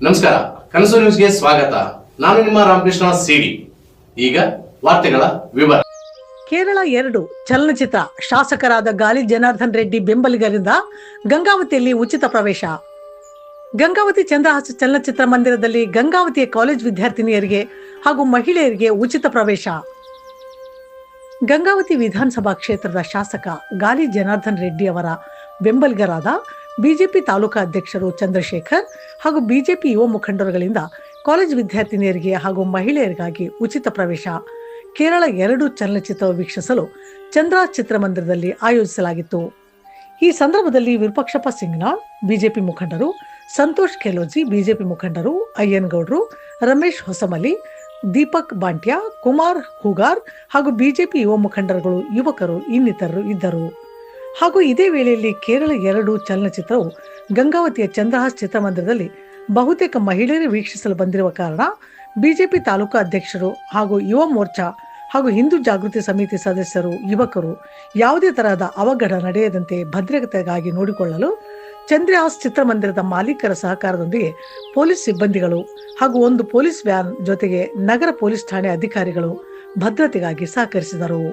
ನಮಸ್ಕಾರ, ಕನಸು ನ್ಯೂಸ್ಗೆ ಸ್ವಾಗತ. ನಾನು ನಿಮ್ಮ ರಾಮಕೃಷ್ಣ ಸಿಡಿ. ಈಗ ವಾರ್ತೆಗಳ ವಿವರ. ಕೇರಳ 2 ಚಲನಚಿತ್ರ ಶಾಸಕರಾದ ಗಾಲಿ ಜನಾರ್ದನ್ ರೆಡ್ಡಿ ಬೆಂಬಲಿಗರಿಂದ ಗಂಗಾವತಿಯಲ್ಲಿ ಉಚಿತ ಪ್ರವೇಶ. ಗಂಗಾವತಿ ಚಂದ್ರಹಾಸ ಚಲನಚಿತ್ರ ಮಂದಿರದಲ್ಲಿ ಗಂಗಾವತಿಯ ಕಾಲೇಜ್ ವಿದ್ಯಾರ್ಥಿನಿಯರಿಗೆ ಹಾಗೂ ಮಹಿಳೆಯರಿಗೆ ಉಚಿತ ಪ್ರವೇಶ. ಗಂಗಾವತಿ ವಿಧಾನಸಭಾ ಕ್ಷೇತ್ರದ ಶಾಸಕ ಗಾಲಿ ಜನಾರ್ದನ್ ರೆಡ್ಡಿ ಅವರ ಬೆಂಬಲಿಗರಾದ ಬಿಜೆಪಿ ತಾಲೂಕಾ ಅಧ್ಯಕ್ಷರು ಚಂದ್ರಶೇಖರ್ ಹಾಗೂ ಬಿಜೆಪಿ ಯುವ ಮುಖಂಡರುಗಳಿಂದ ಕಾಲೇಜ್ ವಿದ್ಯಾರ್ಥಿನಿಯರಿಗೆ ಹಾಗೂ ಮಹಿಳೆಯರಿಗಾಗಿ ಉಚಿತ ಪ್ರವೇಶ ಕೇರಳ 2 ಚಲನಚಿತ್ರ ವೀಕ್ಷಿಸಲು ಚಂದ್ರ ಚಿತ್ರಮಂದಿರದಲ್ಲಿ ಆಯೋಜಿಸಲಾಗಿತ್ತು. ಈ ಸಂದರ್ಭದಲ್ಲಿ ವಿರೂಪಾಕ್ಷಪ್ಪ ಸಿಂಗ್ನಾಳ್ ಬಿಜೆಪಿ ಮುಖಂಡರು, ಸಂತೋಷ್ ಖೇಲೋಜಿ ಬಿಜೆಪಿ ಮುಖಂಡರು, ಅಯ್ಯನಗೌಡರು, ರಮೇಶ್ ಹೊಸಮಲಿ, ದೀಪಕ್ ಬಾಂಟ್ಯ, ಕುಮಾರ್ ಹೂಗಾರ್ ಹಾಗೂ ಬಿಜೆಪಿ ಯುವ ಮುಖಂಡರುಗಳು, ಯುವಕರು ಇನ್ನಿತರರು ಇದ್ದರು. ಹಾಗೂ ಇದೇ ವೇಳೆಯಲ್ಲಿ ಕೇರಳ 2 ಚಲನಚಿತ್ರವು ಗಂಗಾವತಿಯ ಚಂದ್ರಹಾಸ್ ಚಿತ್ರಮಂದಿರದಲ್ಲಿ ಬಹುತೇಕ ಮಹಿಳೆಯರು ವೀಕ್ಷಿಸಲು ಬಂದಿರುವ ಕಾರಣ ಬಿಜೆಪಿ ತಾಲೂಕಾ ಅಧ್ಯಕ್ಷರು ಹಾಗೂ ಯುವ ಮೋರ್ಚಾ ಹಾಗೂ ಹಿಂದೂ ಜಾಗೃತಿ ಸಮಿತಿ ಸದಸ್ಯರು, ಯುವಕರು ಯಾವುದೇ ತರಹದ ಅವಘಡ ನಡೆಯದಂತೆ ಭದ್ರತೆಗಾಗಿ ನೋಡಿಕೊಳ್ಳಲು ಚಂದ್ರಹಾಸ್ ಚಿತ್ರಮಂದಿರದ ಮಾಲೀಕರ ಸಹಕಾರದೊಂದಿಗೆ ಪೊಲೀಸ್ ಸಿಬ್ಬಂದಿಗಳು ಹಾಗೂ ಒಂದು ಪೊಲೀಸ್ ವ್ಯಾನ್ ಜೊತೆಗೆ ನಗರ ಪೊಲೀಸ್ ಠಾಣೆ ಅಧಿಕಾರಿಗಳು ಭದ್ರತೆಗಾಗಿ ಸಹಕರಿಸಿದರು.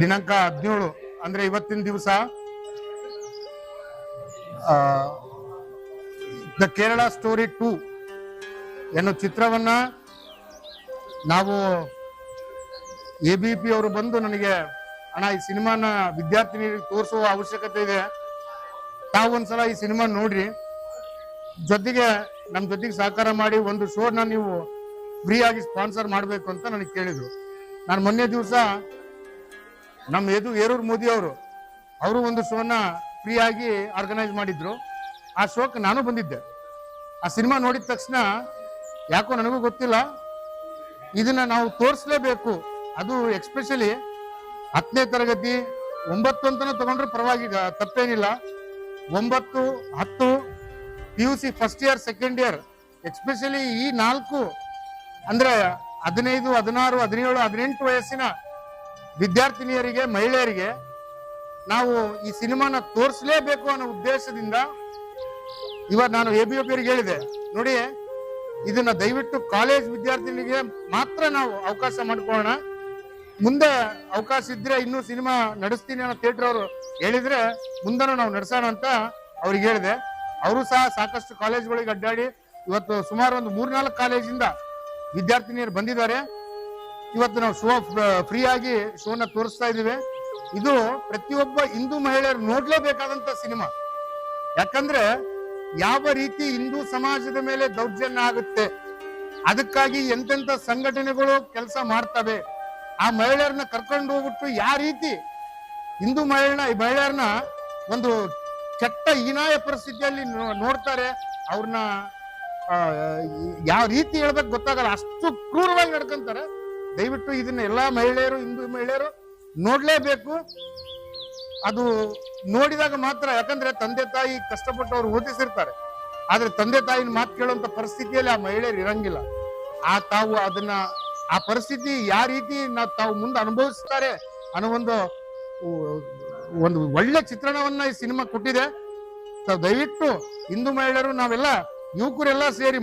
ದಿನಾಂಕ 17 ಅಂದ್ರೆ ಇವತ್ತಿನ ದಿವಸ ದ ಕೇರಳ ಸ್ಟೋರಿ 2 ಎನ್ನುವ ಚಿತ್ರವನ್ನ ನಾವು ABP ಅವರು ಬಂದು ನನಗೆ ಅಣ್ಣ ಈ ಸಿನಿಮಾನ ವಿದ್ಯಾರ್ಥಿನಿಯರಿಗೆ ತೋರಿಸುವ ಅವಶ್ಯಕತೆ ಇದೆ, ತಾವು ಒಂದ್ಸಲ ಈ ಸಿನಿಮಾ ನೋಡ್ರಿ, ಜೊತೆಗೆ ನಮ್ಮ ಜೊತೆಗೆ ಸಹಕಾರ ಮಾಡಿ ಒಂದು ಶೋನ ನೀವು ಫ್ರೀ ಆಗಿ ಸ್ಪಾನ್ಸರ್ ಮಾಡಬೇಕು ಅಂತ ನನಗೆ ಕೇಳಿದ್ರು. ನಾನು ಮೊನ್ನೆ ದಿವಸ ನಮ್ಮ ಏರೂರು ಮೋದಿ ಅವರು ಒಂದು ಶೋನ ಫ್ರೀ ಆಗಿ ಆರ್ಗನೈಸ್ ಮಾಡಿದ್ರು. ಆ ಶೋಕ್ಕೆ ನಾನು ಬಂದಿದ್ದೆ. ಆ ಸಿನಿಮಾ ನೋಡಿದ ತಕ್ಷಣ ಯಾಕೋ ನನಗೂ ಗೊತ್ತಿಲ್ಲ, ಇದನ್ನ ನಾವು ತೋರಿಸ್ಲೇಬೇಕು. ಅದು ಎಕ್ಸ್ಪೆಷಲಿ 10ನೇ ತರಗತಿ 9 ಅಂತಾನು ತಗೊಂಡ್ರೆ ಪರವಾಗಿ ತಪ್ಪೇನಿಲ್ಲ. 9, 10 PUC first year, second year, especially ಈ 4 ಅಂದ್ರೆ 15, 16, 17, 18 ವಯಸ್ಸಿನ ವಿದ್ಯಾರ್ಥಿನಿಯರಿಗೆ, ಮಹಿಳೆಯರಿಗೆ ನಾವು ಈ ಸಿನಿಮಾನ ತೋರಿಸಲೇಬೇಕು ಅನ್ನೋ ಉದ್ದೇಶದಿಂದ ಇವತ್ತು ನಾನು ABOP ಅವರಿಗೆ ಹೇಳಿದೆ, ನೋಡಿ ಇದನ್ನ ದಯವಿಟ್ಟು ಕಾಲೇಜ್ ವಿದ್ಯಾರ್ಥಿನಿಗೆ ಮಾತ್ರ ನಾವು ಅವಕಾಶ ಮಾಡ್ಕೊಳ್ಳೋಣ, ಮುಂದೆ ಅವಕಾಶ ಇದ್ರೆ ಇನ್ನೂ ಸಿನಿಮಾ ನಡೆಸ್ತೀನಿ ಅನ್ನೋ ಥಿಯೇಟರ್ ಅವರು ಹೇಳಿದ್ರೆ ಮುಂದೆನೂ ನಾವು ನಡೆಸೋಣ ಅಂತ ಅವ್ರಿಗೆ ಹೇಳಿದೆ. ಅವರು ಸಹ ಸಾಕಷ್ಟು ಕಾಲೇಜ್ಗಳಿಗೆ ಅಡ್ಡಾಡಿ ಇವತ್ತು ಸುಮಾರು ಒಂದು 3-4 ಕಾಲೇಜಿಂದ ವಿದ್ಯಾರ್ಥಿನಿಯರು ಬಂದಿದ್ದಾರೆ. ಇವತ್ತು ನಾವು ಶೋ ಫ್ರೀ ಆಗಿ ಶೋನ ತೋರಿಸ್ತಾ ಇದೀವಿ. ಇದು ಪ್ರತಿಯೊಬ್ಬ ಹಿಂದೂ ಮಹಿಳೆಯರು ನೋಡ್ಲೇಬೇಕಾದಂತ ಸಿನಿಮಾ. ಯಾಕಂದ್ರೆ ಯಾವ ರೀತಿ ಹಿಂದೂ ಸಮಾಜದ ಮೇಲೆ ದೌರ್ಜನ್ಯ ಆಗುತ್ತೆ, ಅದಕ್ಕಾಗಿ ಎಂತೆಂತ ಸಂಘಟನೆಗಳು ಕೆಲಸ ಮಾಡ್ತವೆ, ಆ ಮಹಿಳೆಯರನ್ನ ಕರ್ಕೊಂಡು ಹೋಗ್ಬಿಟ್ಟು ಯಾವ ರೀತಿ ಹಿಂದೂ ಮಹಿಳೆಯರನ್ನ ಒಂದು ಕೆಟ್ಟ ಹೀನಾಯ ಪರಿಸ್ಥಿತಿಯಲ್ಲಿ ನೋಡ್ತಾರೆ, ಅವ್ರನ್ನ ಯಾವ ರೀತಿ ಹೇಳ್ಬೇಕು ಗೊತ್ತಾಗಲ್ಲ, ಅಷ್ಟು ಕ್ರೂರವಾಗಿ ನಡ್ಕೊಂತಾರೆ. ದಯವಿಟ್ಟು ಇದನ್ನ ಎಲ್ಲಾ ಮಹಿಳೆಯರು, ಹಿಂದೂ ಮಹಿಳೆಯರು ನೋಡ್ಲೇಬೇಕು. ಅದು ನೋಡಿದಾಗ ಮಾತ್ರ, ಯಾಕಂದ್ರೆ ತಂದೆ ತಾಯಿ ಕಷ್ಟಪಟ್ಟು ಅವ್ರು ಓದಿಸಿರ್ತಾರೆ, ಆದ್ರೆ ತಂದೆ ತಾಯಿನ ಮಾತು ಕೇಳುವಂತ ಪರಿಸ್ಥಿತಿಯಲ್ಲಿ ಆ ಮಹಿಳೆಯರು ಇರಂಗಿಲ್ಲ. ತಾವು ಅದನ್ನ ಆ ಪರಿಸ್ಥಿತಿ ಯಾವ ರೀತಿ ತಾವು ಮುಂದೆ ಅನುಭವಿಸ್ತಾರೆ ಅನ್ನೋ ಒಂದು ಒಳ್ಳೆ ಚಿತ್ರಣವನ್ನ ಈ ಸಿನಿಮಾ ಕೊಟ್ಟಿದೆ. ದಯವಿಟ್ಟು ಹಿಂದೂ ಮಹಿಳೆಯರು, ನಾವೆಲ್ಲ ಯುವಕರೆಲ್ಲ ಸೇರಿ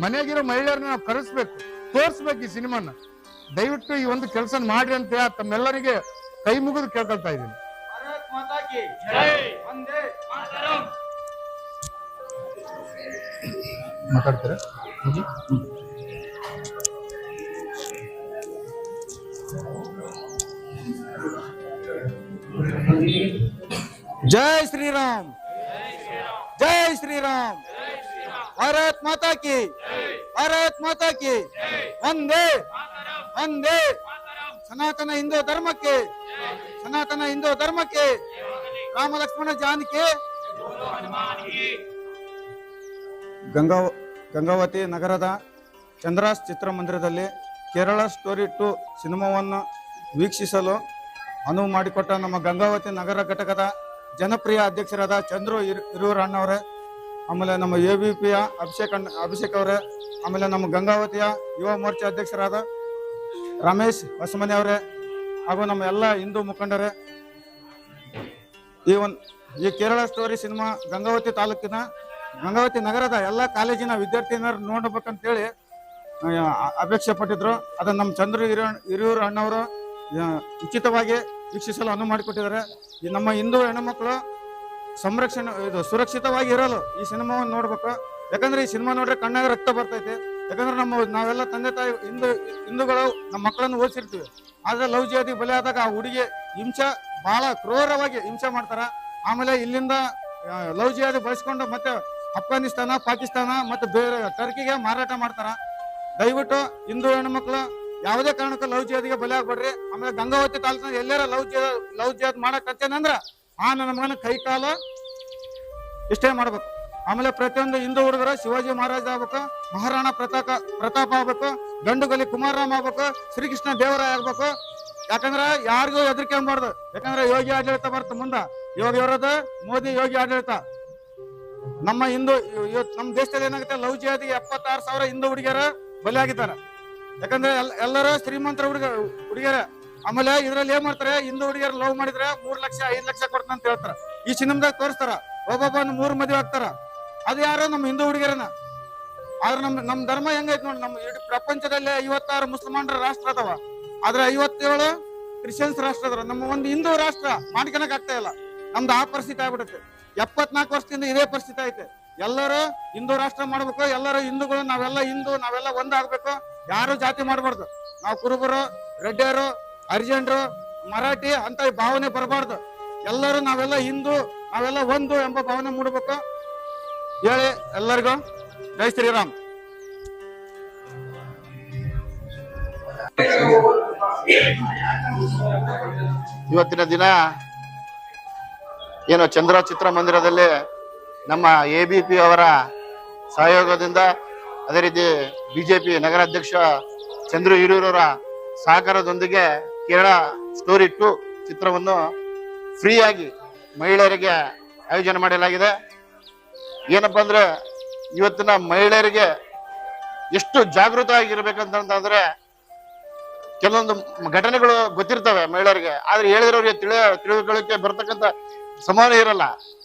ಮನೆಗಿರೋ ಮಹಿಳೆಯರನ್ನ ನಾವು ಕರೆಸ್ಬೇಕು, ತೋರಿಸ್ಬೇಕು ಈ ಸಿನಿಮಾನ. ದಯವಿಟ್ಟು ಈ ಒಂದು ಕೆಲಸ ಮಾಡ್ರಿ ಅಂತ ತಮ್ಮೆಲ್ಲರಿಗೆ ಕೈ ಮುಗಿದು ಕೇಳ್ಕೊಳ್ತಾ ಇದ್ದೀನಿ. ಮಾತಾಡ್ತೀರಾ? जय श्री राम, जय श्री राम, भारत माता की, भारत माता की, वंदे वंदे, सनातन हिंदू धर्म के, सनातन हिंदू धर्म के, राम लक्ष्मण जानकी. ಗಂಗಾವತಿ ನಗರದ ಚಂದ್ರಾಸ್ ಚಿತ್ರಮಂದಿರದಲ್ಲಿ ಕೇರಳ ಸ್ಟೋರಿ 2 ಸಿನಿಮಾವನ್ನು ವೀಕ್ಷಿಸಲು ಅನುವು ಮಾಡಿಕೊಟ್ಟ ನಮ್ಮ ಗಂಗಾವತಿ ನಗರ ಘಟಕದ ಜನಪ್ರಿಯ ಅಧ್ಯಕ್ಷರಾದ ಚಂದ್ರು ಹಿರಿಯೂರು ಅಣ್ಣವರೇ, ಆಮೇಲೆ ನಮ್ಮ ABPಯ ಅಭಿಷೇಕ್ ಅವರೇ, ಆಮೇಲೆ ನಮ್ಮ ಗಂಗಾವತಿಯ ಯುವ ಮೋರ್ಚಾ ಅಧ್ಯಕ್ಷರಾದ ರಮೇಶ್ ಹೊಸಮನಿ ಅವರೇ, ಹಾಗೂ ನಮ್ಮ ಎಲ್ಲ ಹಿಂದೂ ಮುಖಂಡರೇ, ಈ ಕೇರಳ ಸ್ಟೋರಿ ಸಿನಿಮಾ ಗಂಗಾವತಿ ತಾಲೂಕಿನ ಗಂಗಾವತಿ ನಗರದ ಎಲ್ಲ ಕಾಲೇಜಿನ ವಿದ್ಯಾರ್ಥಿನಿಯರು ನೋಡ್ಬೇಕಂತೇಳಿ ಅಪೇಕ್ಷೆ ಪಟ್ಟಿದ್ರು. ಅದನ್ನು ನಮ್ಮ ಚಂದ್ರು ಹಿರಿಯೂರು ಅಣ್ಣವರು ಉಚಿತವಾಗಿ ವೀಕ್ಷಿಸಲು ಅನುವು ಮಾಡಿಕೊಟ್ಟಿದ್ದಾರೆ. ಈ ನಮ್ಮ ಹಿಂದೂ ಹೆಣ್ಣುಮಕ್ಕಳು ಸುರಕ್ಷಿತವಾಗಿ ಇರಲು ಈ ಸಿನಿಮಾವನ್ನು ನೋಡ್ಬೇಕು. ಯಾಕಂದ್ರೆ ಈ ಸಿನಿಮಾ ನೋಡ್ರೆ ಕಣ್ಣಾಗ ರಕ್ತ ಬರ್ತೈತೆ. ಯಾಕಂದ್ರೆ ನಾವೆಲ್ಲ ತಂದೆ ತಾಯಿ ಹಿಂದೂಗಳು ನಮ್ಮ ಮಕ್ಕಳನ್ನು ಓದಿಸಿರ್ತೀವಿ, ಆದ್ರೆ ಲವ್ ಜಿಹಾದಿ ಬಲಿ ಆದಾಗ ಆ ಹುಡುಗಿ ಬಹಳ ಕ್ರೂರವಾಗಿ ಹಿಂಸೆ ಮಾಡ್ತಾರ. ಆಮೇಲೆ ಇಲ್ಲಿಂದ ಲವ್ ಜಿಹಾದಿ ಬಳಸ್ಕೊಂಡು ಮತ್ತೆ ಅಫ್ಘಾನಿಸ್ತಾನ, ಪಾಕಿಸ್ತಾನ ಮತ್ತೆ ಬೇರೆ ಟರ್ಕಿಗೆ ಮಾರಾಟ ಮಾಡ್ತಾರ. ದಯವಿಟ್ಟು ಹಿಂದೂ ಹೆಣ್ಮಕ್ಳು ಯಾವುದೇ ಕಾರಣಕ್ಕೂ ಲವ್ ಜಿಹಾದಿಗೆ ಬಲಿ ಆಗ್ಬೇಡ್ರಿ. ಆಮೇಲೆ ಗಂಗಾವತಿ ತಾಲೂಕಿನ ಎಲ್ಲಾರ ಲವ್ ಜಿಹಾದ್ ಮಾಡಕ್ ಹಚ್ಚೇನಂದ್ರ ನನ್ನ ಮಗನ ಕೈ ಕಾಲು ಇಷ್ಟೇ ಮಾಡ್ಬೇಕು. ಆಮೇಲೆ ಪ್ರತಿಯೊಂದು ಹಿಂದೂ ಹುಡುಗರು ಶಿವಾಜಿ ಮಹಾರಾಜ ಆಗ್ಬೇಕು, ಮಹಾರಾಣಾ ಪ್ರತಾಪ ಆಗ್ಬೇಕು, ಗಂಡುಗಲಿ ಕುಮಾರರಾಮ್ ಆಗ್ಬೇಕು, ಶ್ರೀಕೃಷ್ಣ ದೇವರಾಯ ಆಗ್ಬೇಕು. ಯಾಕಂದ್ರೆ ಯಾರಿಗೂ ಹೆದರಿಕೆ ಅನ್ಬಾರ್ದು. ಯಾಕಂದ್ರೆ ಯೋಗಿ ಆಡಳಿತ ಬರ್ತ ಮುಂದ, ಯೋಗಿ ಇರೋದು ಮೋದಿ ಯೋಗಿ ಆಡಳಿತ. ನಮ್ಮ ನಮ್ಮ ದೇಶದಲ್ಲಿ ಏನಾಗುತ್ತೆ, ಲವ್ ಜಿಹಾದಿಗೆ 76,000 ಹಿಂದೂ ಹುಡುಗಿಯರ ಬಲಿ ಆಗಿದ್ದಾರೆ. ಯಾಕಂದ್ರೆ ಎಲ್ಲರೂ ಶ್ರೀಮಂತರ ಹುಡುಗಿಯರ. ಆಮೇಲೆ ಇದ್ರಲ್ಲಿ ಏನ್ ಮಾಡ್ತಾರೆ, ಹಿಂದೂ ಹುಡುಗಿಯರು ಲವ್ ಮಾಡಿದ್ರೆ 3 ಲಕ್ಷ 5 ಲಕ್ಷ ಕೊಡ್ತಾನ ಅಂತ ಹೇಳ್ತಾರ. ಈ ಸಿನಿಮಾದಾಗ ತೋರಿಸ್ತಾರ, ಒಬ್ಬೊಬ್ಬ 3 ಮದುವೆ ಆಗ್ತಾರ. ಅದು ಯಾರೋ ನಮ್ಮ ಹಿಂದೂ ಹುಡುಗಿಯರನ್ನ. ಆದ್ರೆ ನಮ್ ಧರ್ಮ ಹೆಂಗೈತ್ ನೋಡಿ, ನಮ್ಮ ಇಡೀ ಪ್ರಪಂಚದಲ್ಲಿ 56 ಮುಸಲ್ಮಾನರ ರಾಷ್ಟ್ರ ಅದಾವ, ಆದ್ರೆ 57 ಕ್ರಿಶ್ಚಿಯನ್ಸ್ ರಾಷ್ಟ್ರ ಅದಾರ. ನಮ್ಮ ಒಂದು ಹಿಂದೂ ರಾಷ್ಟ್ರ ಮಾಡ್ಕೊಳಕ್ ಆಗ್ತಾ ಇಲ್ಲ. ನಮ್ದು ಆ ಪರಿಸ್ಥಿತಿ ಆಗ್ಬಿಡುತ್ತೆ. 74 ವರ್ಷದಿಂದ ಇದೇ ಪರಿಸ್ಥಿತಿ ಐತೆ. ಎಲ್ಲರೂ ಹಿಂದೂ ರಾಷ್ಟ್ರ ಮಾಡ್ಬೇಕು, ಎಲ್ಲರೂ ಹಿಂದೂಗಳು, ನಾವೆಲ್ಲ ಒಂದಾಗ್ಬೇಕು. ಯಾರು ಜಾತಿ ಮಾಡ್ಬಾರ್ದು. ನಾವು ಕುರುಬರು, ರೆಡ್ಡಿಯರು, ಹರಿಜನರು, ಮರಾಠಿ ಅಂತ ಭಾವನೆ ಬರಬಾರ್ದು. ಎಲ್ಲರೂ ನಾವೆಲ್ಲ ಹಿಂದೂ, ನಾವೆಲ್ಲ ಒಂದು ಎಂಬ ಭಾವನೆ ಮೂಡಬೇಕು ಹೇಳಿ ಎಲ್ಲರಿಗೂ ಜೈ ಶ್ರೀರಾಮ್. ಇವತ್ತಿನ ದಿನ ಏನು ಚಂದ್ರ ಚಿತ್ರಮಂದಿರದಲ್ಲಿ ನಮ್ಮ ABP ಅವರ ಸಹಯೋಗದಿಂದ, ಅದೇ ರೀತಿ BJP ನಗರಾಧ್ಯಕ್ಷ ಚಂದ್ರು ಹಿರೂರವರ ಸಹಕಾರದೊಂದಿಗೆ ಕೇರಳ ಸ್ಟೋರಿ 2 ಚಿತ್ರವನ್ನು ಫ್ರೀಯಾಗಿ ಮಹಿಳೆಯರಿಗೆ ಆಯೋಜನೆ ಮಾಡಲಾಗಿದೆ. ಏನಪ್ಪಾ ಅಂದ್ರೆ ಇವತ್ತಿನ ಮಹಿಳೆಯರಿಗೆ ಎಷ್ಟು ಜಾಗೃತ ಆಗಿರ್ಬೇಕಂತಂದ್ರೆ, ಕೆಲವೊಂದು ಘಟನೆಗಳು ಗೊತ್ತಿರ್ತವೆ ಮಹಿಳೆಯರಿಗೆ, ಆದ್ರೆ ಹೇಳಿದ್ರವ್ರಿಗೆ ತಿಳಿದುಕೊಳ್ಳಕ್ಕೆ ಬರ್ತಕ್ಕಂಥ ಸಮಾನ ಇರಲ್ಲ.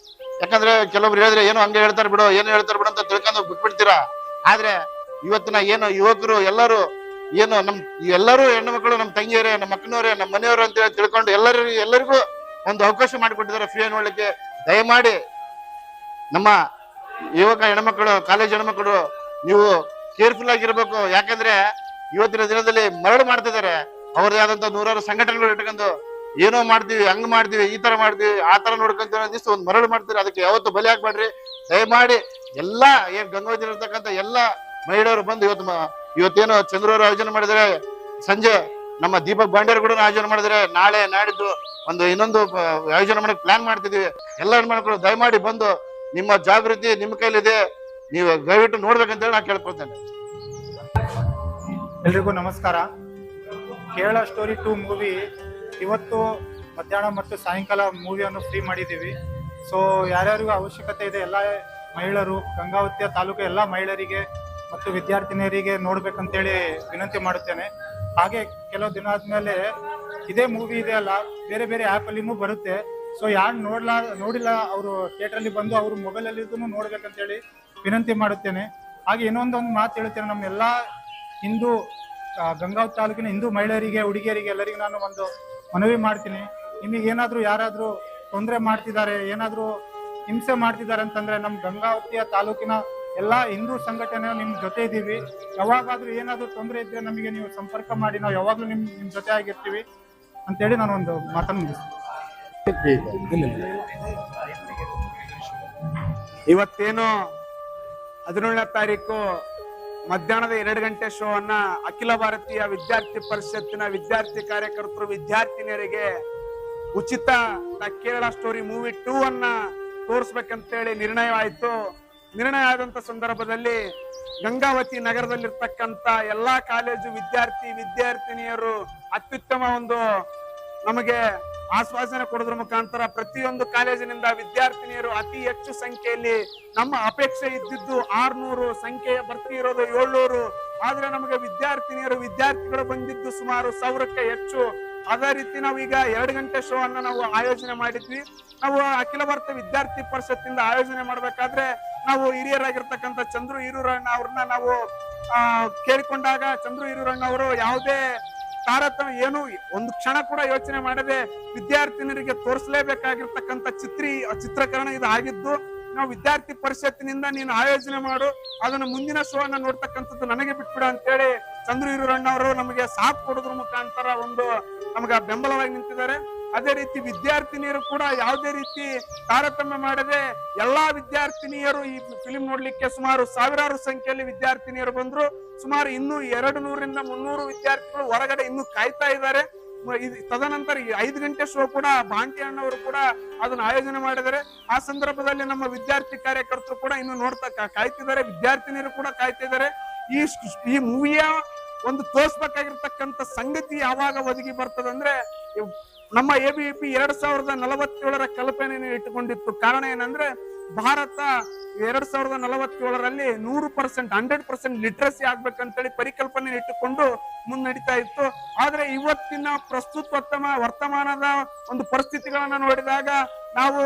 ಯಾಕಂದ್ರೆ ಕೆಲವೊಬ್ರು ಹೇಳಿದ್ರೆ ಏನೋ ಹಂಗೆ ಹೇಳ್ತಾರೆ ಬಿಡು, ಏನು ಹೇಳ್ತಾರೆ ಬಿಡು ಅಂತ ತಿಳ್ಕೊಂಡು ಬಿಟ್ಬಿಡ್ತೀರಾ. ಆದ್ರೆ ಇವತ್ತಿನ ಏನು ಯುವಕರು ಎಲ್ಲರೂ ಏನು ಎಲ್ಲರೂ ಹೆಣ್ಣು ಮಕ್ಕಳು ನಮ್ಮ ತಂಗಿಯವರೇ, ನಮ್ಮ ಅಕ್ಕನವರೇ, ನಮ್ಮ ಮನೆಯವರು ಅಂತ ಹೇಳಿ ತಿಳ್ಕೊಂಡು ಎಲ್ಲರಿಗೂ ಒಂದು ಅವಕಾಶ ಮಾಡಿಕೊಟ್ಟಿದ್ದಾರೆ ಫ್ರೀ ನೋಡ್ಲಿಕ್ಕೆ. ದಯಮಾಡಿ ನಮ್ಮ ಯುವಕ ಹೆಣ್ಮಕ್ಳು, ಕಾಲೇಜ್ ಹೆಣ್ಮಕ್ಳು ನೀವು ಕೇರ್ಫುಲ್ ಆಗಿರ್ಬೇಕು. ಯಾಕಂದ್ರೆ ಇವತ್ತಿನ ದಿನದಲ್ಲಿ ಮರಳು ಮಾಡ್ತಿದ್ದಾರೆ. ಅವ್ರದೇ ಆದಂತ 100 ಸಂಘಟನೆಗಳು ಇಟ್ಕೊಂಡು ಏನೋ ಮಾಡ್ತೀವಿ, ಹಂಗ್ ಮಾಡ್ತೀವಿ, ಈ ತರ ಮಾಡ್ತೀವಿ, ಆ ತರ ನೋಡ್ಕೊಂತ ಒಂದು ಮರಳು ಮಾಡ್ತೀವಿ. ಅದಕ್ಕೆ ಯಾವತ್ತು ಬಲಿ ಹಾಕ್ಬೇಡ್ರಿ. ದಯಮಾಡಿ ಎಲ್ಲಾ ಏನ್ ಗಂಗಾವತಿ ಇರ್ತಕ್ಕಂಥ ಎಲ್ಲಾ ಮಹಿಳೆಯರು ಬಂದು ಇವತ್ತೇನು ಚಂದ್ರವರು ಆಯೋಜನೆ ಮಾಡಿದರೆ, ಸಂಜೆ ನಮ್ಮ ದೀಪಕ್ ಬಾಂಡೇರ್ ಕೂಡ ಆಯೋಜನೆ ಮಾಡಿದರೆ, ನಾಳೆ ನಾಡಿದ್ದು ಇನ್ನೊಂದು ಆಯೋಜನೆ ಮಾಡಕ್ ಪ್ಲಾನ್ ಮಾಡ್ತಿದೀವಿ. ಎಲ್ಲ ಹೆಣ್ಮಕ್ಳು ದಯಮಾಡಿ ಬಂದು ನಿಮ್ಮ ಜಾಗೃತಿ ನಿಮ್ಮ ಕೈಲಿದೆ, ನೀವು ದಯವಿಟ್ಟು ನೋಡ್ಬೇಕಂತ ಹೇಳಿ ನಾನು ಕೇಳ್ಕೊಳ್ತೇನೆ. ಎಲ್ರಿಗೂ ನಮಸ್ಕಾರ. ಕೇರಳ ಸ್ಟೋರಿ 2 ಮೂವಿ ಇವತ್ತು ಮಧ್ಯಾಹ್ನ ಮತ್ತು ಸಾಯಂಕಾಲ ಮೂವಿಯನ್ನು ಫ್ರೀ ಮಾಡಿದ್ದೀವಿ. ಸೊ ಯಾರ್ಯಾರಿಗೂ ಅವಶ್ಯಕತೆ ಇದೆ ಎಲ್ಲ ಮಹಿಳೆಯರು, ಗಂಗಾವತಿಯ ತಾಲೂಕು ಎಲ್ಲ ಮಹಿಳೆಯರಿಗೆ ಮತ್ತು ವಿದ್ಯಾರ್ಥಿನಿಯರಿಗೆ ನೋಡ್ಬೇಕಂತೇಳಿ ವಿನಂತಿ ಮಾಡುತ್ತೇನೆ. ಹಾಗೆ ಕೆಲವು ದಿನ ಆದ್ಮೇಲೆ ಇದೇ ಮೂವಿ ಇದೆ ಅಲ್ಲ, ಬೇರೆ ಬೇರೆ ಆ್ಯಪಲ್ಲಿನೂ ಬರುತ್ತೆ. ಸೊ ಯಾರು ನೋಡಿಲ್ಲ ಅವರು ಥಿಯೇಟ್ರಲ್ಲಿ ಬಂದು ಅವರು ಮೊಬೈಲಲ್ಲಿ ನೋಡ್ಬೇಕಂತೇಳಿ ವಿನಂತಿ ಮಾಡುತ್ತೇನೆ. ಹಾಗೆ ಇನ್ನೊಂದು ಮಾತು ಹೇಳ್ತೇನೆ, ನಮ್ಮೆಲ್ಲ ಹಿಂದೂ ಗಂಗಾವತಿ ತಾಲೂಕಿನ ಹಿಂದೂ ಮಹಿಳೆಯರಿಗೆ, ಹುಡುಗಿಯರಿಗೆ ಎಲ್ಲರಿಗೂ ನಾನು ಒಂದು ಮನವಿ ಮಾಡ್ತೀನಿ. ನಿಮಗೆ ಏನಾದರೂ ಯಾರಾದರೂ ತೊಂದರೆ ಮಾಡ್ತಿದ್ದಾರೆ, ಏನಾದರೂ ಹಿಂಸೆ ಮಾಡ್ತಿದ್ದಾರೆ ಅಂತಂದ್ರೆ ನಮ್ಮ ಗಂಗಾವತಿಯ ತಾಲೂಕಿನ ಎಲ್ಲ ಹಿಂದೂ ಸಂಘಟನೆ ನಿಮ್ಮ ಜೊತೆ ಇದ್ದೀವಿ. ಯಾವಾಗಾದ್ರೂ ಏನಾದರೂ ತೊಂದರೆ ಇದ್ರೆ ನಮಗೆ ನೀವು ಸಂಪರ್ಕ ಮಾಡಿ, ನಾವು ಯಾವಾಗಲೂ ನಿಮ್ಮ ಜೊತೆ ಆಗಿರ್ತೀವಿ ಅಂತೇಳಿ ನಾನು ಒಂದು ಮಾತನ್ನು ಮುಗಿಸ್ತೀನಿ. ಇವತ್ತೇನು 17ನೇ ತಾರೀಕು ಮಧ್ಯಾಹ್ನದ 2 ಗಂಟೆ ಶೋ ಅನ್ನ ಅಖಿಲ ಭಾರತೀಯ ವಿದ್ಯಾರ್ಥಿ ಪರಿಷತ್ತಿನ ವಿದ್ಯಾರ್ಥಿ ಕಾರ್ಯಕರ್ತರು, ವಿದ್ಯಾರ್ಥಿನಿಯರಿಗೆ ಉಚಿತ ಕೇರಳ ಸ್ಟೋರಿ ಮೂವಿ 2 ಅನ್ನ ತೋರಿಸ್ಬೇಕಂತೇಳಿ ನಿರ್ಣಯವಾಯಿತು. ನಿರ್ಣಯ ಆದಂತ ಸಂದರ್ಭದಲ್ಲಿ ಗಂಗಾವತಿ ನಗರದಲ್ಲಿರ್ತಕ್ಕಂಥ ಎಲ್ಲಾ ಕಾಲೇಜು ವಿದ್ಯಾರ್ಥಿನಿಯರು ಅತ್ಯುತ್ತಮ ಒಂದು ನಮಗೆ ಆಶ್ವಾಸನೆ ಕೊಡೋದ್ರ ಮುಖಾಂತರ ಪ್ರತಿಯೊಂದು ಕಾಲೇಜಿನಿಂದ ವಿದ್ಯಾರ್ಥಿನಿಯರು ಅತಿ ಹೆಚ್ಚು ಸಂಖ್ಯೆಯಲ್ಲಿ, ನಮ್ಮ ಅಪೇಕ್ಷೆ ಇದ್ದಿದ್ದು 600 ಸಂಖ್ಯೆಯ ಭರ್ತಿ ಇರೋದು 700, ಆದ್ರೆ ನಮಗೆ ವಿದ್ಯಾರ್ಥಿಗಳು ಬಂದಿದ್ದು ಸುಮಾರು 1000ಕ್ಕೆ ಹೆಚ್ಚು. ಅದೇ ರೀತಿ ನಾವು ಈಗ 2 ಗಂಟೆ ಶೋ ಅನ್ನ ನಾವು ಆಯೋಜನೆ ಮಾಡಿದ್ವಿ. ನಾವು ಅಖಿಲ ಭಾರತ ವಿದ್ಯಾರ್ಥಿ ಪರಿಷತ್ತಿಂದ ಆಯೋಜನೆ ಮಾಡ್ಬೇಕಾದ್ರೆ ನಾವು ಹಿರಿಯರಾಗಿರ್ತಕ್ಕಂಥ ಚಂದ್ರು ಹಿರೂರಣ್ಣ ಅವ್ರನ್ನ ನಾವು ಕೇಳಿಕೊಂಡಾಗ, ಚಂದ್ರು ಹಿರೂರಣ್ಣ ಅವರು ಯಾವುದೇ ತಾರತಮ್ಯ ಏನು ಒಂದು ಕ್ಷಣ ಕೂಡ ಯೋಚನೆ ಮಾಡದೆ ವಿದ್ಯಾರ್ಥಿನಿಯರಿಗೆ ತೋರಿಸಲೇಬೇಕಾಗಿರ್ತಕ್ಕಂಥ ಚಿತ್ರೀಕರಣ ಇದು ಆಗಿದ್ದು, ನಾವು ವಿದ್ಯಾರ್ಥಿ ಪರಿಷತ್ತಿನಿಂದ ನೀನು ಆಯೋಜನೆ ಮಾಡು, ಅದನ್ನ ಮುಂದಿನ ಶೋ ಅನ್ನ ನೋಡ್ತಕ್ಕಂಥದ್ದು ನನಗೆ ಬಿಟ್ಬಿಡ ಅಂತೇಳಿ ಚಂದ್ರು ಹಿರೂರಣ್ಣ ಅವರು ನಮಗೆ ಸಾಥ್ ಕೊಡೋದ್ರ ಮುಖಾಂತರ ಒಂದು ನಮಗೆ ಬೆಂಬಲವಾಗಿ ನಿಂತಿದ್ದಾರೆ. ಅದೇ ರೀತಿ ವಿದ್ಯಾರ್ಥಿನಿಯರು ಕೂಡ ಯಾವುದೇ ರೀತಿ ತಾರತಮ್ಯ ಮಾಡದೆ ಎಲ್ಲಾ ವಿದ್ಯಾರ್ಥಿನಿಯರು ಈ ಫಿಲಿಂ ನೋಡ್ಲಿಕ್ಕೆ ಸುಮಾರು ಸಾವಿರಾರು ಸಂಖ್ಯೆಯಲ್ಲಿ ವಿದ್ಯಾರ್ಥಿನಿಯರು ಬಂದ್ರು. ಸುಮಾರು ಇನ್ನೂ 200ರಿಂದ 300 ವಿದ್ಯಾರ್ಥಿಗಳು ಹೊರಗಡೆ ಇನ್ನೂ ಕಾಯ್ತಾ ಇದ್ದಾರೆ. ತದನಂತರ 5 ಗಂಟೆ ಶೋ ಕೂಡ ಬಾಂಟಿ ಅಣ್ಣವರು ಕೂಡ ಅದನ್ನ ಆಯೋಜನೆ ಮಾಡಿದ್ದಾರೆ. ಆ ಸಂದರ್ಭದಲ್ಲಿ ನಮ್ಮ ವಿದ್ಯಾರ್ಥಿ ಕಾರ್ಯಕರ್ತರು ಕೂಡ ಇನ್ನು ಕಾಯ್ತಿದ್ದಾರೆ, ವಿದ್ಯಾರ್ಥಿನಿಯರು ಕೂಡ ಕಾಯ್ತಿದ್ದಾರೆ. ಈ ಮೂವಿಯ ಒಂದು ತೋರ್ಸ್ಬೇಕಾಗಿರ್ತಕ್ಕಂಥ ಸಂಗತಿ ಯಾವಾಗ ಒದಗಿ ಬರ್ತದಂದ್ರೆ, ನಮ್ಮ ABP 2047 ಕಲ್ಪನೆಯನ್ನು ಇಟ್ಟುಕೊಂಡಿತ್ತು. ಕಾರಣ ಏನಂದ್ರೆ, ಭಾರತ 2047ರಲ್ಲಿ 100% ಲಿಟ್ರಸಿ ಆಗ್ಬೇಕಂತೇಳಿ ಪರಿಕಲ್ಪನೆ ಇಟ್ಟುಕೊಂಡು ಮುನ್ನಡೀತಾ ಇತ್ತು. ಆದ್ರೆ ಇವತ್ತಿನ ವರ್ತಮಾನದ ಒಂದು ಪರಿಸ್ಥಿತಿಗಳನ್ನ ನೋಡಿದಾಗ ನಾವು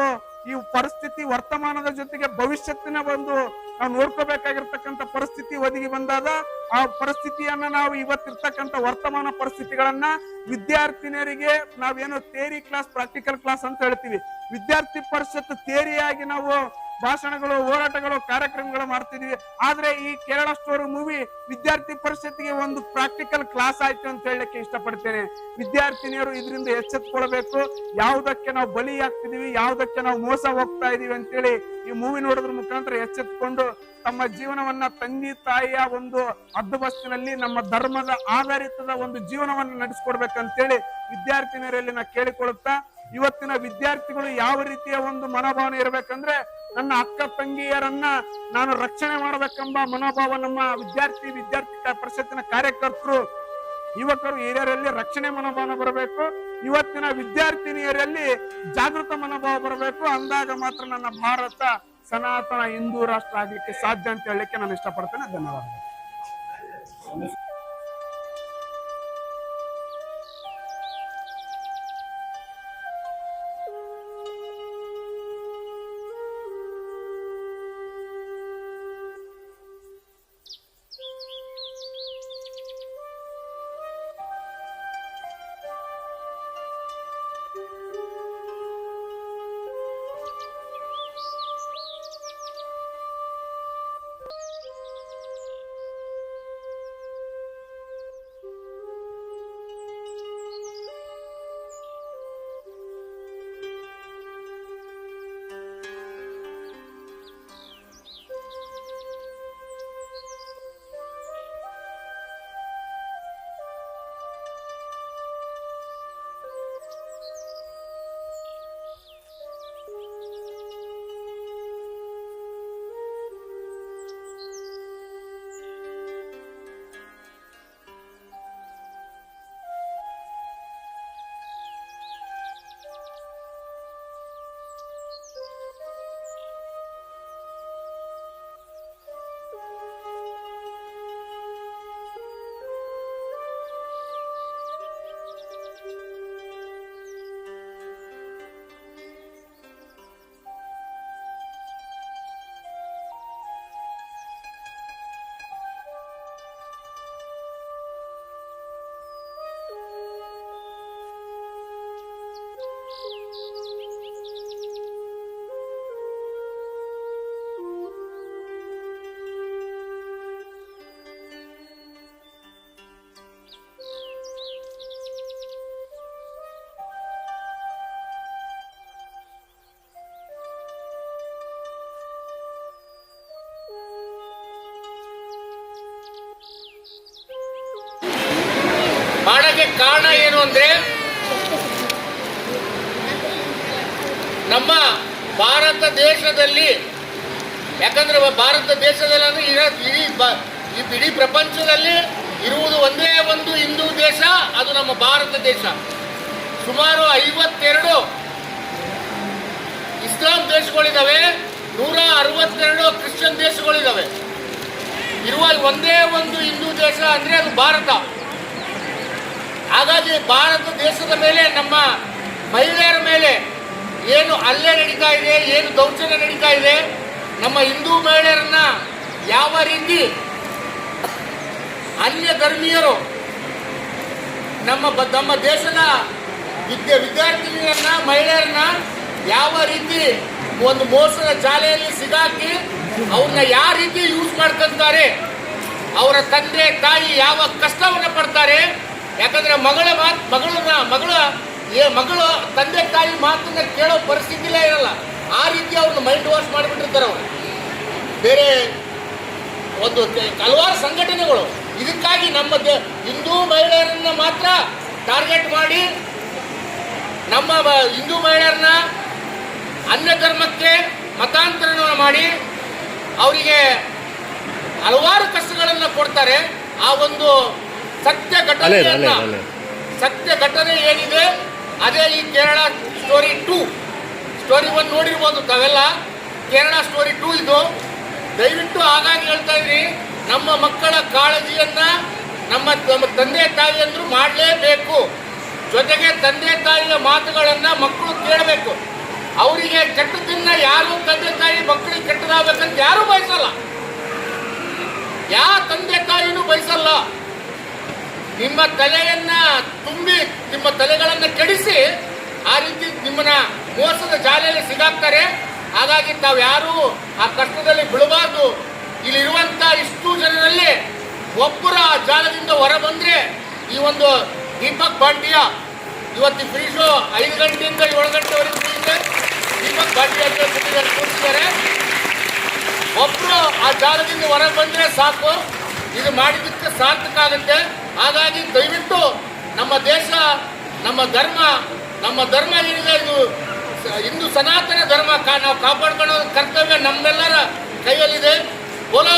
ಈ ಪರಿಸ್ಥಿತಿ ವರ್ತಮಾನದ ಜೊತೆಗೆ ಭವಿಷ್ಯತ್ತಿನ ಒಂದು ನಾವು ನೋಡ್ಕೋಬೇಕಾಗಿರ್ತಕ್ಕಂಥ ಪರಿಸ್ಥಿತಿ ಒದಗಿ ಬಂದಾಗ ಆ ಪರಿಸ್ಥಿತಿಯನ್ನ ನಾವು ಇವತ್ತಿರ್ತಕ್ಕಂಥ ವರ್ತಮಾನ ಪರಿಸ್ಥಿತಿಗಳನ್ನ ವಿದ್ಯಾರ್ಥಿನಿಯರಿಗೆ ನಾವೇನೋ ಥಿಯರಿ ಕ್ಲಾಸ್, ಪ್ರಾಕ್ಟಿಕಲ್ ಕ್ಲಾಸ್ ಅಂತ ಹೇಳ್ತೀವಿ. ವಿದ್ಯಾರ್ಥಿ ಪರಿಷತ್ ಥಿಯರಿಯಾಗಿ ನಾವು ಭಾಷಣಗಳು, ಹೋರಾಟಗಳು, ಕಾರ್ಯಕ್ರಮಗಳು ಮಾಡ್ತಿದ್ವಿ. ಆದ್ರೆ ಈ ಕೇರಳ ಸ್ಟೋರಿ ಮೂವಿ ವಿದ್ಯಾರ್ಥಿ ಪರಿಷತ್ಗೆ ಒಂದು ಪ್ರಾಕ್ಟಿಕಲ್ ಕ್ಲಾಸ್ ಆಯ್ತು ಅಂತ ಹೇಳಲಿಕ್ಕೆ ಇಷ್ಟಪಡ್ತೇನೆ. ವಿದ್ಯಾರ್ಥಿನಿಯರು ಇದರಿಂದ ಎಚ್ಚೆತ್ಕೊಳ್ಬೇಕು. ಯಾವುದಕ್ಕೆ ನಾವು ಬಲಿ ಆಗ್ತಿದೀವಿ, ಯಾವುದಕ್ಕೆ ನಾವು ಮೋಸ ಹೋಗ್ತಾ ಇದೀವಿ ಅಂತೇಳಿ ಈ ಮೂವಿ ನೋಡೋದ್ರ ಮುಖಾಂತರ ಎಚ್ಚೆತ್ಕೊಂಡು ತಮ್ಮ ಜೀವನವನ್ನ ತಂದೆ ತಾಯಿಯ ಒಂದು ಹದ್ದುಬಸ್ತಿನಲ್ಲಿ ನಮ್ಮ ಧರ್ಮದ ಆಧಾರಿತದ ಒಂದು ಜೀವನವನ್ನು ನಡೆಸ್ಕೊಡ್ಬೇಕಂತೇಳಿ ವಿದ್ಯಾರ್ಥಿನಿಯರಲ್ಲಿ ನಾ ಕೇಳಿಕೊಳ್ಳುತ್ತಾ, ಇವತ್ತಿನ ವಿದ್ಯಾರ್ಥಿಗಳು ಯಾವ ರೀತಿಯ ಒಂದು ಮನೋಭಾವನೆ ಇರಬೇಕಂದ್ರೆ, ನನ್ನ ಅಕ್ಕ ತಂಗಿಯರನ್ನ ನಾನು ರಕ್ಷಣೆ ಮಾಡಬೇಕೆಂಬ ಮನೋಭಾವ ನಮ್ಮ ವಿದ್ಯಾರ್ಥಿ ಪರಿಷತ್ತಿನ ಕಾರ್ಯಕರ್ತರು, ಯುವಕರು, ಹಿರಿಯರಲ್ಲಿ ರಕ್ಷಣೆ ಮನೋಭಾವ ಬರಬೇಕು. ಇವತ್ತಿನ ವಿದ್ಯಾರ್ಥಿನಿಯರಲ್ಲಿ ಜಾಗೃತ ಮನೋಭಾವ ಬರಬೇಕು. ಅಂದಾಗ ಮಾತ್ರ ನನ್ನ ಭಾರತ ಸನಾತನ ಹಿಂದೂ ರಾಷ್ಟ್ರ ಆಗ್ಲಿಕ್ಕೆ ಸಾಧ್ಯ ಅಂತ ಹೇಳಲಿಕ್ಕೆ ನಾನು ಇಷ್ಟಪಡ್ತೇನೆ. ಧನ್ಯವಾದಗಳು. ಮಾಡಕ್ಕೆ ಕಾರಣ ಏನು ಅಂದ್ರೆ, ನಮ್ಮ ಭಾರತ ದೇಶದಲ್ಲಿ, ಯಾಕಂದ್ರೆ ಭಾರತ ದೇಶದಲ್ಲಿ ಅಂದ್ರೆ ಇಡೀ ಪ್ರಪಂಚದಲ್ಲಿ ಇರುವುದು ಒಂದೇ ಒಂದು ಹಿಂದೂ ದೇಶ, ಅದು ನಮ್ಮ ಭಾರತ ದೇಶ. ಸುಮಾರು 52 ಇಸ್ಲಾಂ ದೇಶಗಳಿದಾವೆ, 162 ಕ್ರಿಶ್ಚಿಯನ್ ದೇಶಗಳಿದಾವೆ. ಇರುವ ಒಂದೇ ಒಂದು ಹಿಂದೂ ದೇಶ ಅಂದ್ರೆ ಅದು ಭಾರತ. ಹಾಗಾಗಿ ಭಾರತ ದೇಶದ ಮೇಲೆ, ನಮ್ಮ ಮಹಿಳೆಯರ ಮೇಲೆ ಏನು ಹಲ್ಲೆ ನಡೀತಾ ಇದೆ, ಏನು ದೌರ್ಜನ್ಯ ನಡೀತಾ ಇದೆ, ನಮ್ಮ ಹಿಂದೂ ಮಹಿಳೆಯರನ್ನ ಯಾವ ರೀತಿ ಅನ್ಯ ಧರ್ಮೀಯರು ನಮ್ಮ ದೇಶದ ವಿದ್ಯಾರ್ಥಿನಿಯರನ್ನ, ಮಹಿಳೆಯರನ್ನ ಯಾವ ರೀತಿ ಒಂದು ಮೋಸದ ಜಾಲೆಯಲ್ಲಿ ಸಿಗಾಕಿ ಅವ್ರನ್ನ ಯಾವ ರೀತಿ ಯೂಸ್ ಮಾಡ್ಕೊಂತಾರೆ, ಅವರ ತಂದೆ ತಾಯಿ ಯಾವ ಕಷ್ಟವನ್ನು ಪಡ್ತಾರೆ. ಯಾಕಂದ್ರೆ ಮಗಳು ತಂದೆ ತಾಯಿ ಮಾತನ್ನ ಕೇಳೋ ಪರಿಸ್ಥಿತಿಲೇ ಇರಲ್ಲ. ಆ ರೀತಿ ಅವ್ರನ್ನ ಮೈಂಡ್ ವಾಶ್ ಮಾಡಿಬಿಟ್ಟಿರ್ತಾರೆ ಅವರು. ಬೇರೆ ಒಂದು ಹಲವಾರು ಸಂಘಟನೆಗಳು ಇದಕ್ಕಾಗಿ ನಮ್ಮ ಹಿಂದೂ ಮಹಿಳೆಯರನ್ನ ಮಾತ್ರ ಟಾರ್ಗೆಟ್ ಮಾಡಿ, ನಮ್ಮ ಹಿಂದೂ ಮಹಿಳೆಯರನ್ನ ಅನ್ಯ ಧರ್ಮಕ್ಕೆ ಮತಾಂತರಣ ಮಾಡಿ ಅವರಿಗೆ ಹಲವಾರು ಕಷ್ಟಗಳನ್ನು ಕೊಡ್ತಾರೆ. ಆ ಒಂದು ಸತ್ಯ ಘಟನೆ ಏನಿದೆ ಅದೇ ಈ ಕೇರಳ ಸ್ಟೋರಿ 2. ಸ್ಟೋರಿ 1 ನೋಡಿರ್ಬೋದು ತಾವೆಲ್ಲ. ಕೇರಳ ಸ್ಟೋರಿ 2 ಇದು. ದಯವಿಟ್ಟು ಹಾಗಾಗಿ ಹೇಳ್ತಾ ಇದ್ರಿ, ನಮ್ಮ ಮಕ್ಕಳ ಕಾಳಜಿಯನ್ನ ನಮ್ಮ ತಂದೆ ತಾಯಿಯಂದ್ರು ಮಾಡಲೇಬೇಕು. ಜೊತೆಗೆ ತಂದೆ ತಾಯಿಯ ಮಾತುಗಳನ್ನ ಮಕ್ಕಳು ಕೇಳಬೇಕು. ಅವರಿಗೆ ಕೆಟ್ಟದನ್ನ ಯಾರು ತಂದೆ ತಾಯಿ ಮಕ್ಕಳಿಗೆ ಕೆಟ್ಟದಾಗಬೇಕಂತ ಯಾರು ಬಯಸಲ್ಲ, ಯಾವ ತಂದೆ ತಾಯಿನೂ ಬಯಸಲ್ಲ. ನಿಮ್ಮ ತಲೆಯನ್ನ ತುಂಬಿ ನಿಮ್ಮ ತಲೆಗಳನ್ನ ಕೆಡಿಸಿ ಆ ರೀತಿ ನಿಮ್ಮನ್ನ ಮೋಸದ ಜಾಲೆಯಲ್ಲಿ ಸಿಗಾಕ್ತಾರೆ. ಹಾಗಾಗಿ ತಾವು ಯಾರೂ ಆ ಕಷ್ಟದಲ್ಲಿ ಬೀಳಬಾರ್ದು. ಇಲ್ಲಿರುವಂಥ ಇಷ್ಟು ಜನರಲ್ಲಿ ಒಬ್ಬರ ಜಾಲದಿಂದ ಹೊರ ಬಂದರೆ ಈ ಒಂದು ದೀಪಕ್ ಭಾಟಿಯಾ ಇವತ್ತು ಫ್ರೀ ಶೋ 5 ಗಂಟೆಯಿಂದ 7 ಗಂಟೆವರೆಗೂ ಫ್ರೀ ಇದೆ. ದೀಪಕ್ ಭಾಟಿಯಾ ಅಂತ ತೋರಿಸಿದ್ದಾರೆ. ಒಬ್ಬರು ಆ ಜಾಲದಿಂದ ಹೊರಗೆ ಬಂದರೆ ಸಾಕು, ಇದು ಮಾಡಿದ್ದಕ್ಕೆ ಸಾರ್ಥಕ ಆಗುತ್ತೆ. ಹಾಗಾಗಿ ದಯವಿಟ್ಟು ನಮ್ಮ ದೇಶ, ನಮ್ಮ ಧರ್ಮ ಏನಿದೆ ಇದು ಹಿಂದೂ ಸನಾತನ ಧರ್ಮ ನಾವು ಕಾಪಾಡ್ಕೊಳ್ಳೋ ಕರ್ತವ್ಯ ನಮ್ಮೆಲ್ಲರ ಕೈಯಲ್ಲಿದೆ. ಬೋಲೋ